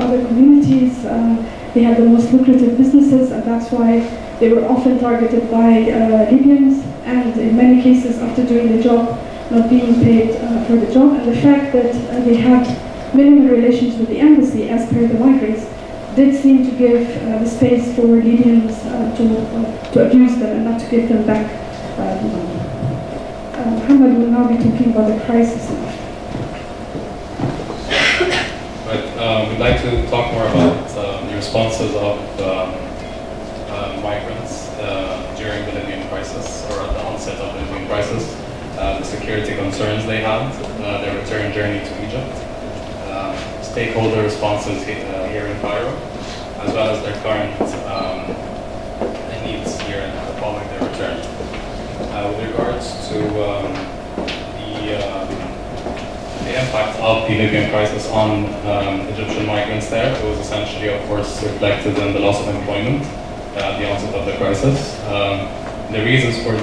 other communities. They had the most lucrative businesses, and that's why they were often targeted by Libyans, and in many cases, after doing the job, not being paid for the job. And the fact that they had minimal relations with the embassy, as per the migrants, did seem to give the space for Libyans to abuse them and not to give them back the money. Muhammad will now be talking about the crisis now. Right, we'd like to talk more about the responses of migrants during the Libyan crisis, or at the onset of the Libyan crisis, the security concerns they had, their return journey to Egypt, stakeholder responses here in Cairo, as well as their current needs here following their return. With regards to the impact of the Libyan crisis on Egyptian migrants there, it was essentially, of course, reflected in the loss of employment at the onset of the crisis. The reasons for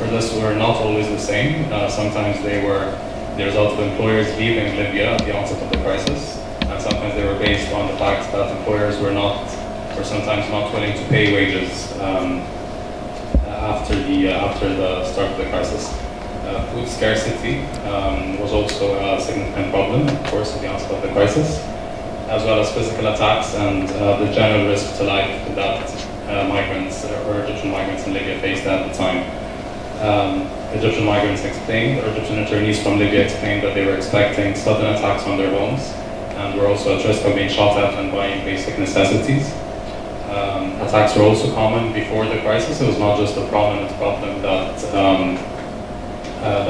this were not always the same. Sometimes they were the result of employers leaving Libya at the onset of the crisis, and sometimes they were based on the fact that employers were sometimes not willing to pay wages after the start of the crisis. Food scarcity was also a significant problem, of course, at the onset of the crisis, as well as physical attacks and the general risk to life that migrants or Egyptian migrants in Libya faced at the time. Egyptian migrants explained, or Egyptian attorneys from Libya explained that they were expecting sudden attacks on their homes and were also at risk of being shot at and buying basic necessities. Attacks were also common before the crisis. It was not just a prominent problem that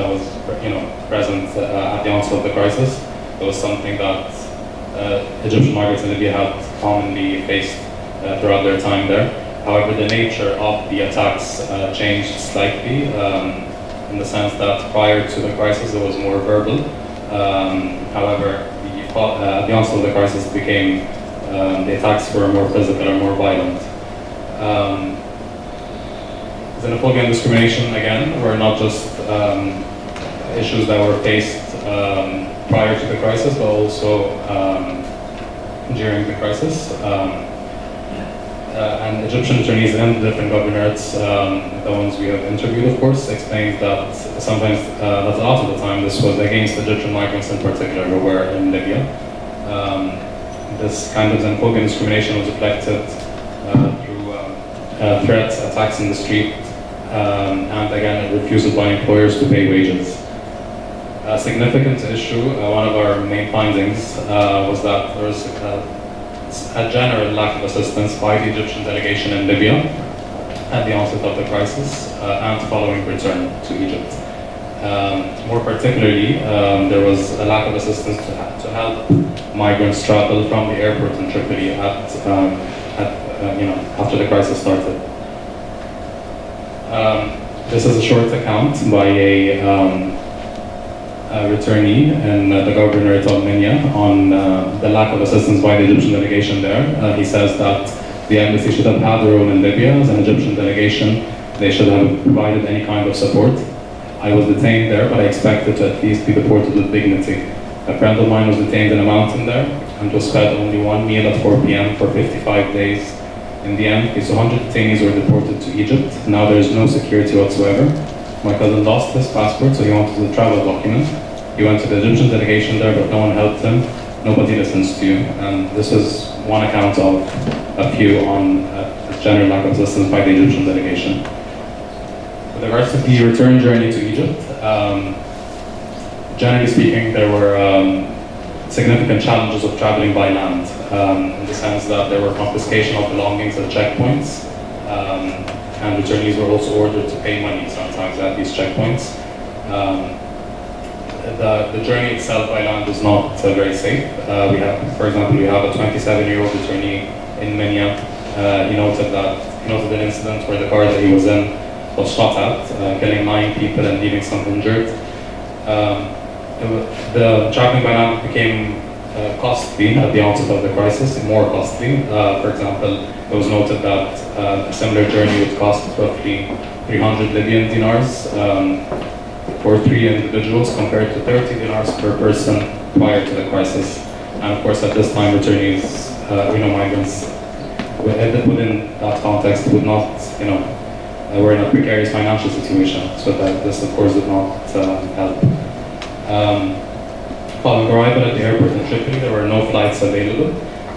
was present at the onset of the crisis. It was something that Egyptian migrants in Libya had commonly faced throughout their time there. However, the nature of the attacks changed slightly in the sense that prior to the crisis it was more verbal. However, at the onset of the crisis the attacks were more physical or more violent. Xenophobia and discrimination, again, were not just issues that were faced prior to the crisis, but also during the crisis. And Egyptian attorneys and the different governorates, the ones we have interviewed, of course, explained that sometimes, that a lot of the time, this was against Egyptian migrants in particular who were in Libya. This kind of xenophobia and discrimination was reflected through threats, attacks in the street, and again, a refusal by employers to pay wages. A significant issue, one of our main findings, was that there was a general lack of assistance by the Egyptian delegation in Libya at the onset of the crisis and following return to Egypt. More particularly, there was a lack of assistance to help migrants travel from the airport in Tripoli after the crisis started. This is a short account by a returnee in the governorate of Minya on the lack of assistance by the Egyptian delegation there. He says that the embassy should have had their own in Libya as an Egyptian delegation. They should have provided any kind of support. I was detained there, but I expected to at least be deported with dignity. A friend of mine was detained in a mountain there and was fed only one meal at 4 p.m. for 55 days. In the end, these 100 detainees were deported to Egypt. Now there is no security whatsoever. My cousin lost his passport, so he wanted a travel document. He went to the Egyptian delegation there, but no one helped him. Nobody listens to you. And this is one account of a few on the general lack of assistance by the Egyptian delegation. With regards to the return journey to Egypt, generally speaking, there were significant challenges of traveling by land, in the sense that there were confiscation of belongings at checkpoints, and returnees were also ordered to pay money sometimes at these checkpoints. The journey itself by land is not very safe. For example, we have a 27-year-old returnee in Minya. He noted an incident where the car that he was in was shot at, killing 9 people and leaving some injured. The traveling by land became costly at the onset of the crisis, more costly. For example, it was noted that a similar journey would cost roughly 300 Libyan dinars for 3 individuals, compared to 30 dinars per person prior to the crisis. And of course, at this time, returnees migrants within that context would not, were in a precarious financial situation, so that this, of course, did not help. Following arrival at the airport in Tripoli, there were no flights available,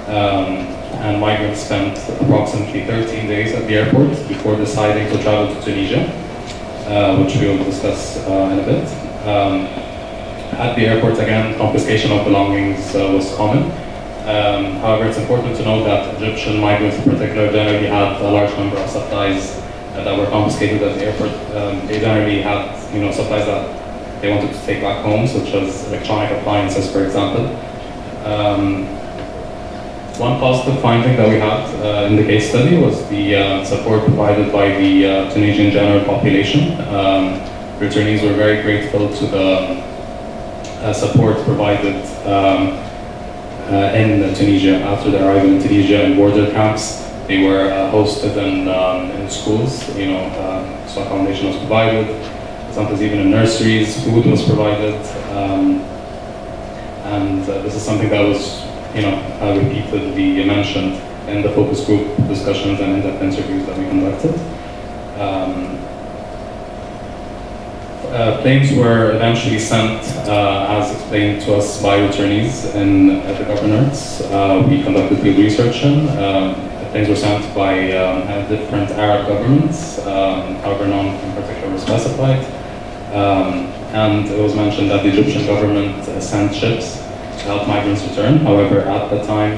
and migrants spent approximately 13 days at the airport before deciding to travel to Tunisia, which we will discuss in a bit. At the airport, again, confiscation of belongings was common. However, it's important to note that Egyptian migrants in particular generally had a large number of supplies that were confiscated at the airport. They generally had supplies that they wanted to take back home, such as electronic appliances, for example. One positive finding that we had in the case study was the support provided by the Tunisian general population. Returnees were very grateful to the support provided in Tunisia after their arrival in Tunisia in border camps. They were hosted in schools, so accommodation was provided, sometimes even in nurseries, food was provided, and this is something that was repeatedly mentioned in the focus group discussions and in-depth interviews that we conducted. Planes were eventually sent, as explained to us by returnees at the governorates. We conducted field research in. Planes were sent by different Arab governments, however none in particular were specified. And it was mentioned that the Egyptian government sent ships to help migrants return. However, at the time,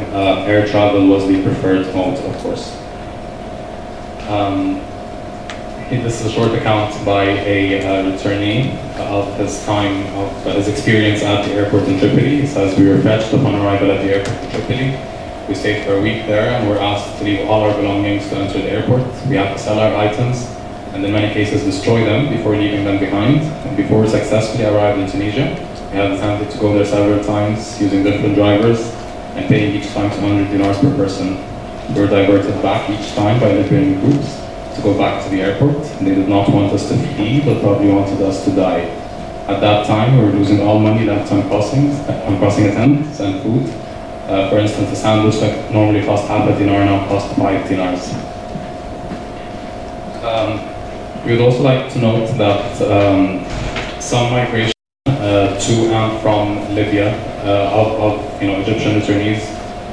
air travel was the preferred mode, of course. This is a short account by a returnee of his time, of his experience at the airport in Tripoli. He says, "We were fetched upon arrival at the airport in Tripoli. We stayed for a week there and were asked to leave all our belongings to enter the airport. We had to sell our items and in many cases destroy them before leaving them behind. And before we successfully arrived in Tunisia, we had attempted to go there several times using different drivers and paying each time 200 dinars per person. We were diverted back each time by Libyan groups to go back to the airport. They did not want us to flee, but probably wanted us to die. At that time, we were losing all money left on crossing attendants and food. For instance, a sandwich that normally cost half a dinar now cost 5 dinars. We would also like to note that some migration to and from Libya of Egyptian returnees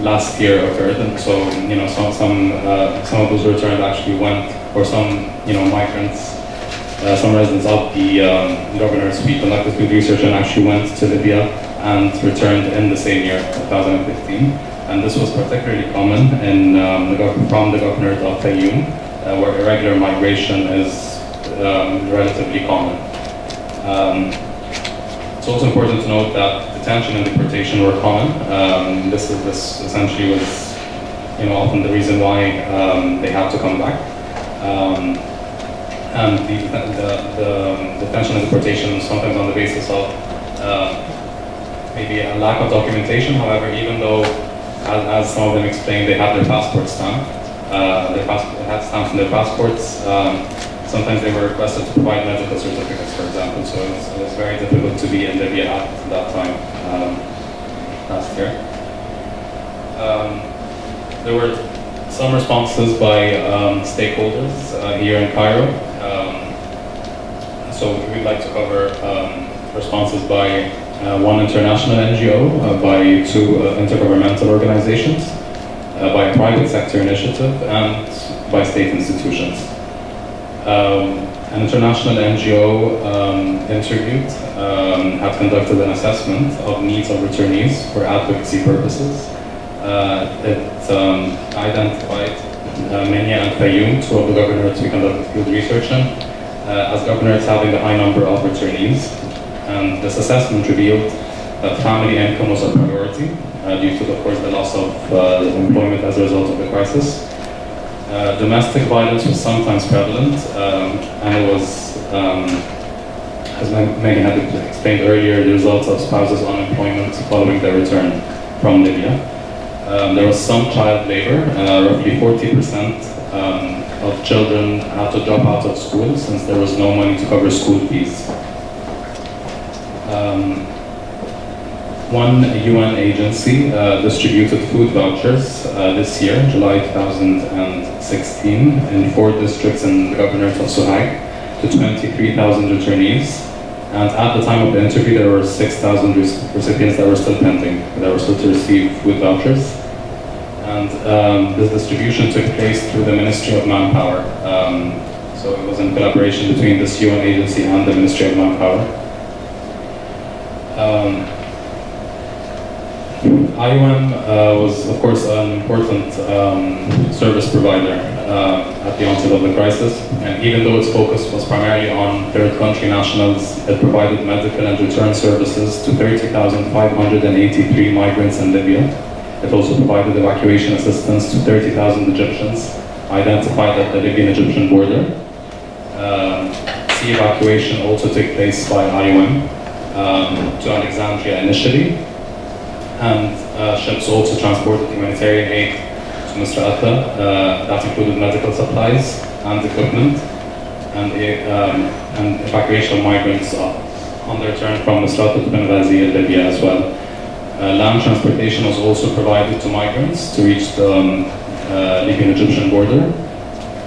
last year occurred, and so some of those returned actually went, or some migrants, some residents of the governor's we conducted field research and actually went to Libya and returned in the same year, 2015. And this was particularly common from the governorate of Fayoum, where irregular migration is relatively common. It's also important to note that detention and deportation were common. This essentially was often the reason why they had to come back. And the detention and deportation was sometimes on the basis of maybe a lack of documentation. However, even though, as some of them explained, they had their passports stamped, they had stamps in their passports, sometimes they were requested to provide medical certificates, for example, so it was very difficult to be in Libya at that time, last year. There were some responses by stakeholders here in Cairo. So we'd like to cover responses by one international NGO, by two intergovernmental organizations, by a private sector initiative, and by state institutions. An international NGO interviewed had conducted an assessment of needs of returnees for advocacy purposes. It identified Minya and Fayoum, two of the governorates we conducted field research in, as governorates having a high number of returnees. And this assessment revealed that family income was a priority due to, of course, the loss of employment as a result of the crisis. Domestic violence was sometimes prevalent, and it was, as Megan had explained earlier, the result of spouses' unemployment following their return from Libya. There was some child labor. Roughly 40% of children had to drop out of school since there was no money to cover school fees. one UN agency distributed food vouchers this year, July 2016, in 4 districts in the governorate of Sohag to 23,000 returnees. And at the time of the interview, there were 6,000 recipients that were still pending, that were still to receive food vouchers. And this distribution took place through the Ministry of Manpower. So it was in collaboration between this UN agency and the Ministry of Manpower. IOM was, of course, an important service provider at the onset of the crisis, and even though its focus was primarily on third country nationals, it provided medical and return services to 30,583 migrants in Libya. It also provided evacuation assistance to 30,000 Egyptians identified at the Libyan-Egyptian border. Sea evacuation also took place by IOM to Alexandria initially, and ships also transported humanitarian aid to Misrata. That included medical supplies and equipment, and evacuation of migrants on their return from Misrata to Benghazi in Libya as well. Land transportation was also provided to migrants to reach the Libyan-Egyptian border,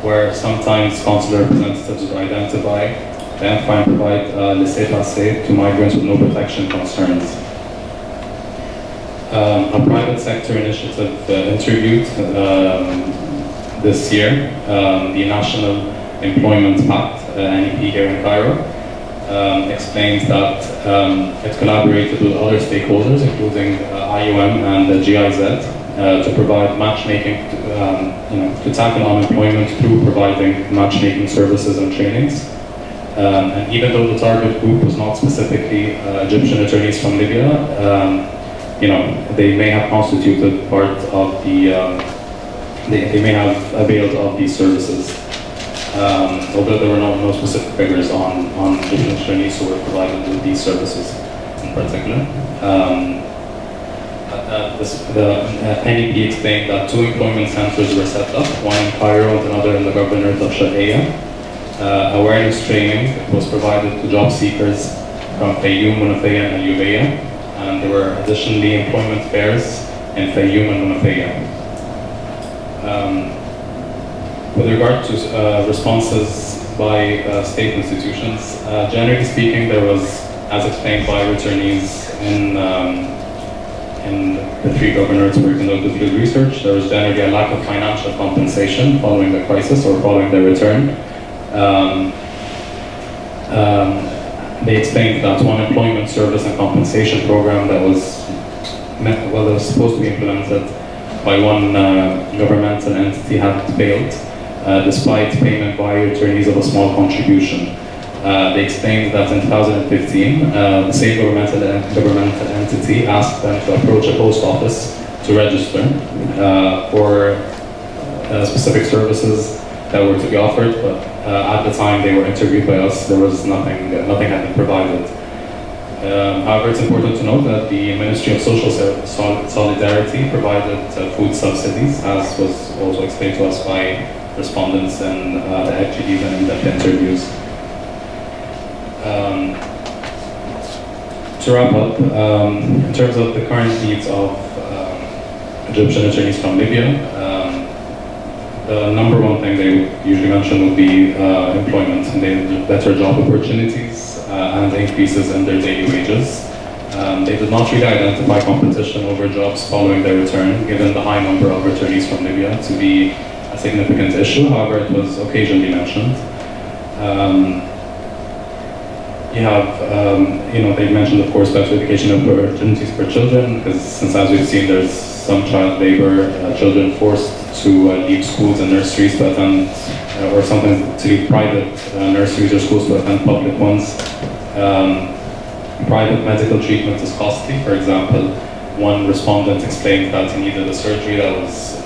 where sometimes consular representatives would identify and provide laissez-passer to migrants with no protection concerns. A private sector initiative interviewed this year, the National Employment Pact, NEP here in Cairo, explains that it collaborated with other stakeholders, including IOM and the GIZ, to provide matchmaking, to tackle unemployment through providing matchmaking services and trainings. And even though the target group was not specifically Egyptian returnees from Libya, they may have constituted part of the, they may have availed of these services. Although there were no specific figures on Egyptian returnees who were provided with these services in particular. The NEP explained that 2 employment centers were set up, one in Cairo and another in the governorate of Sharqiya. Awareness training was provided to job seekers from Fayoum, Munafiyah, and Al-Ubayya, and there were additionally employment fairs in Fayoum and Munafiyah. With regard to responses by state institutions, generally speaking, there was, as explained by returnees in the 3 governorates where we conducted field research, there was generally a lack of financial compensation following the crisis or following their return. They explained that one employment service and compensation program that was supposed to be implemented by one governmental entity had failed, despite payment by returnees of a small contribution. They explained that in 2015, the same governmental entity asked them to approach a post office to register for specific services that were to be offered, but at the time they were interviewed by us, there was nothing had been provided. However, it's important to note that the Ministry of Social Solidarity provided food subsidies, as was also explained to us by respondents in the FGDs and in-depth interviews. To wrap up, in terms of the current needs of Egyptian returnees from Libya, the number one thing they would usually mention would be employment, and they need better job opportunities and increases in their daily wages. They did not really identify competition over jobs following their return, given the high number of returnees from Libya, to be a significant issue. However, it was occasionally mentioned. You have, they mentioned, of course, better education opportunities for children, because since, as we've seen, there's some child labor, children forced to leave schools and nurseries to attend, or sometimes to leave private nurseries or schools to attend public ones. Private medical treatment is costly. For example, one respondent explained that he needed a surgery that was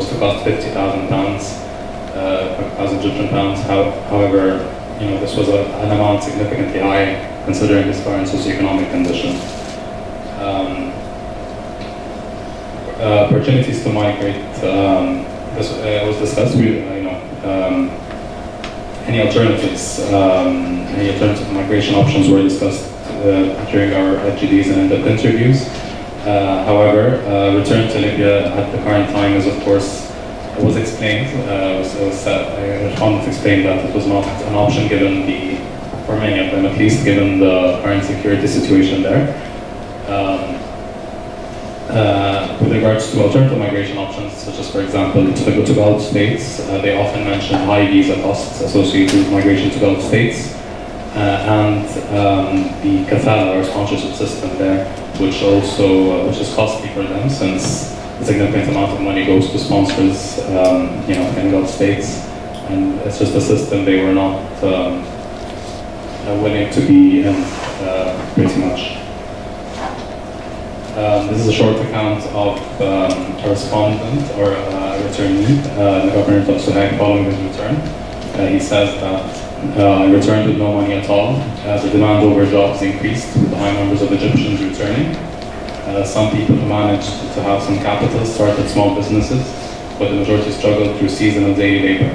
to cost £50,000, Egyptian pounds. However, this was an amount significantly high considering his current socioeconomic condition. Opportunities to migrate. This was discussed. Any alternative migration options were discussed during our GDs and in-depth interviews. However, return to Libya at the current time is, of course, it was explained. Respondents explained that it was not an option given for many of them at least, given the current security situation there. With regards to alternative migration options, such as, for example, to Gulf states, they often mention high visa costs associated with migration to Gulf states, and the kafala or sponsorship system there, which is costly for them, since a significant amount of money goes to sponsors, in Gulf states, and it's just a system they were not willing to be in, pretty much. This is a short account of a respondent or a returnee, the governor of Suhail, following his return. He says that I returned with no money at all. The demand over jobs increased with the high numbers of Egyptians returning. Some people who managed to have some capital started small businesses, but the majority struggled through seasonal daily labor.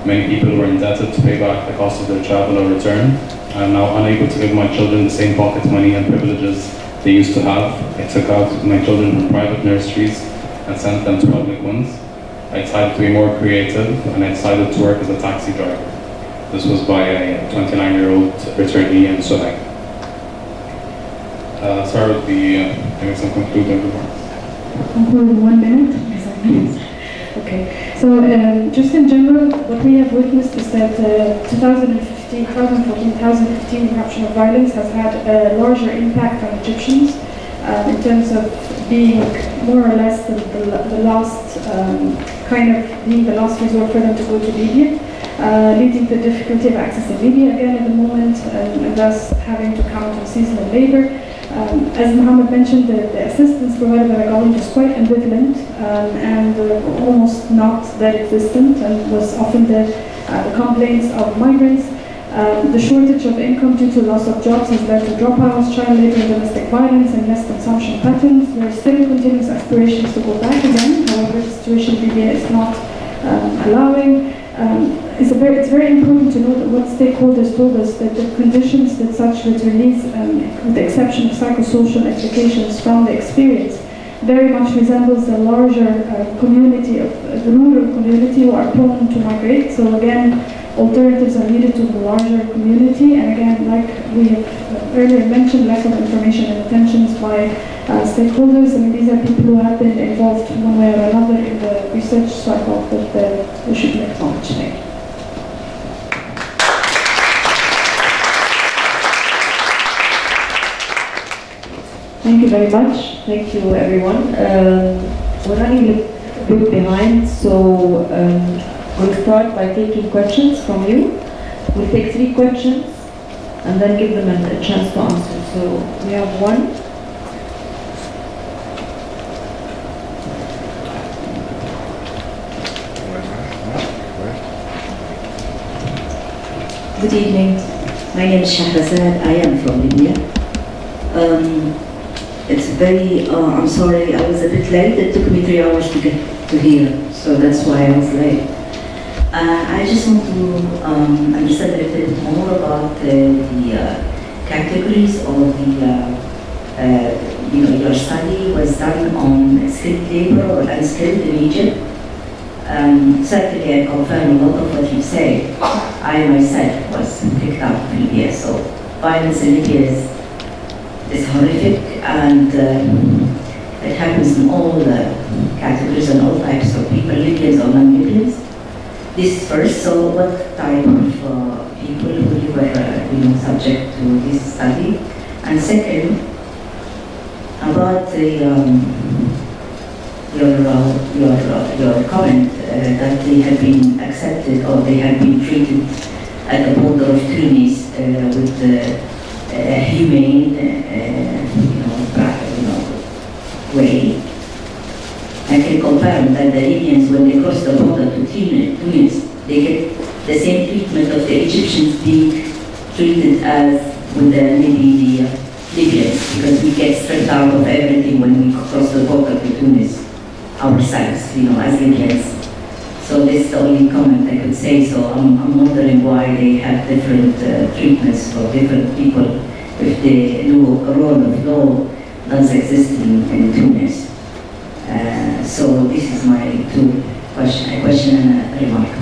Many people were indebted to pay back the cost of their travel or return. I am now unable to give my children the same pocket money and privileges they used to have. I took out my children from private nurseries and sent them to public ones. I decided to be more creative, and I decided to work as a taxi driver. This was by a 29-year-old returnee in Suhail. Sorry, maybe some concluding remarks. Conclude in 1 minute? Okay, so just in general, what we have witnessed is that 2014-2015 eruption of violence has had a larger impact on Egyptians in terms of being more or less the last being the last resort for them to go to Libya, leading to the difficulty of accessing Libya again at the moment, and thus having to count on seasonal labor. As Mohammed mentioned, the assistance provided by the government is quite ambivalent and almost not that existent, and was often the complaints of migrants. The shortage of income due to loss of jobs has led to dropouts, child labor, and domestic violence, and less consumption patterns. There are still continuous aspirations to go back again. However, the situation in Libya is not allowing. It's very important to note that what stakeholders told us, that the conditions that such returnees, with the exception of psychosocial implications from the experience, very much resembles the larger community of the rural community who are prone to migrate. So again, alternatives are needed to the larger community, and again, like we have earlier mentioned, lack of information and attentions by stakeholders. I mean, these are people who have been involved one way or another in the research, so I thought that we should be acknowledged. Thank you. Thank you very much. Thank you, everyone. We're running a bit behind, so we'll start by taking questions from you. We'll take 3 questions and then give them a chance to answer. So we have one. Good evening. My name is Shahrazad. I am from Libya. It's very, I'm sorry, I was a bit late. It took me 3 hours to get to here, so that's why I was late. I just want to understand a little bit more about the categories of your study was done on skilled labor or unskilled in Egypt. Certainly I confirm a lot of what you say. I myself was kicked out of Libya, so violence in Libya is horrific, and it happens in all categories and all types of people, Libyans or non-Libyans. This is first, so what type of people who you were subject to this study? And second, about your comment that they have been accepted or they have been treated at the border of Tunis with humane way. I can confirm that the Libyans, when they cross the border to Tunis, they get the same treatment of the Egyptians being treated as with maybe the Libyans, because we get stripped out of everything when we cross the border to Tunis ourselves, as Libyans. So this is the only comment I could say. So I'm wondering why they have different treatments for different people if the rule of law does exist in Tunis. So this is my two question, a question and a remark.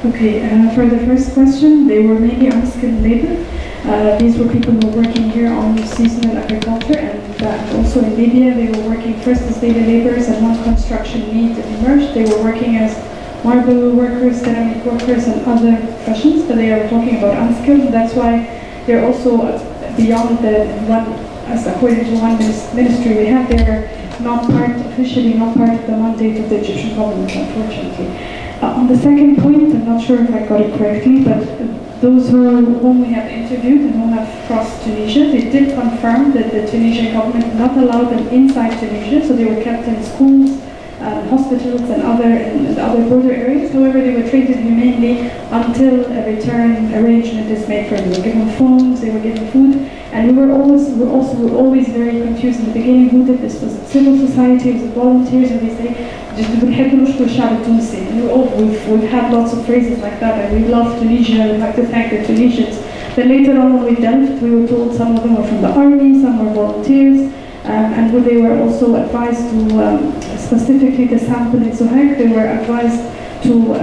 Okay, for the first question, they were mainly unskilled labor. These were people who were working here on seasonal agriculture, and also in Libya they were working first as daily laborers, and once construction need emerged, they were working as marble workers, ceramic workers, and other professions, but they are talking about unskilled. That's why they're also beyond the one, as according to one ministry we have, they're officially not part of the mandate of the Egyptian government, unfortunately. On the second point, I'm not sure if I got it correctly, but those whom we have interviewed and who have crossed Tunisia, they did confirm that the Tunisian government not allowed them inside Tunisia, so they were kept in schools, hospitals, and other border areas. However, they were treated humanely until a return arrangement is made for them. They were given phones, they were given food, and we were always very confused in the beginning. Who did this? Was it civil society? Was it volunteers? And we say, and we've had lots of phrases like that, and we love Tunisia, we'd like to thank the Tunisians. Then later on when we delved, we were told some of them were from the army, some were volunteers, and they were also advised to, specifically the sample in Sohag, they were advised to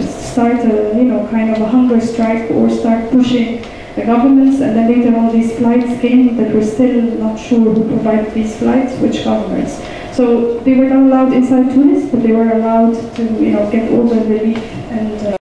start kind of a hunger strike or start pushing the governments, and then later on these flights came, but we're still not sure who provided these flights, which governments. So they were not allowed inside Tunis, but they were allowed to, get all the relief and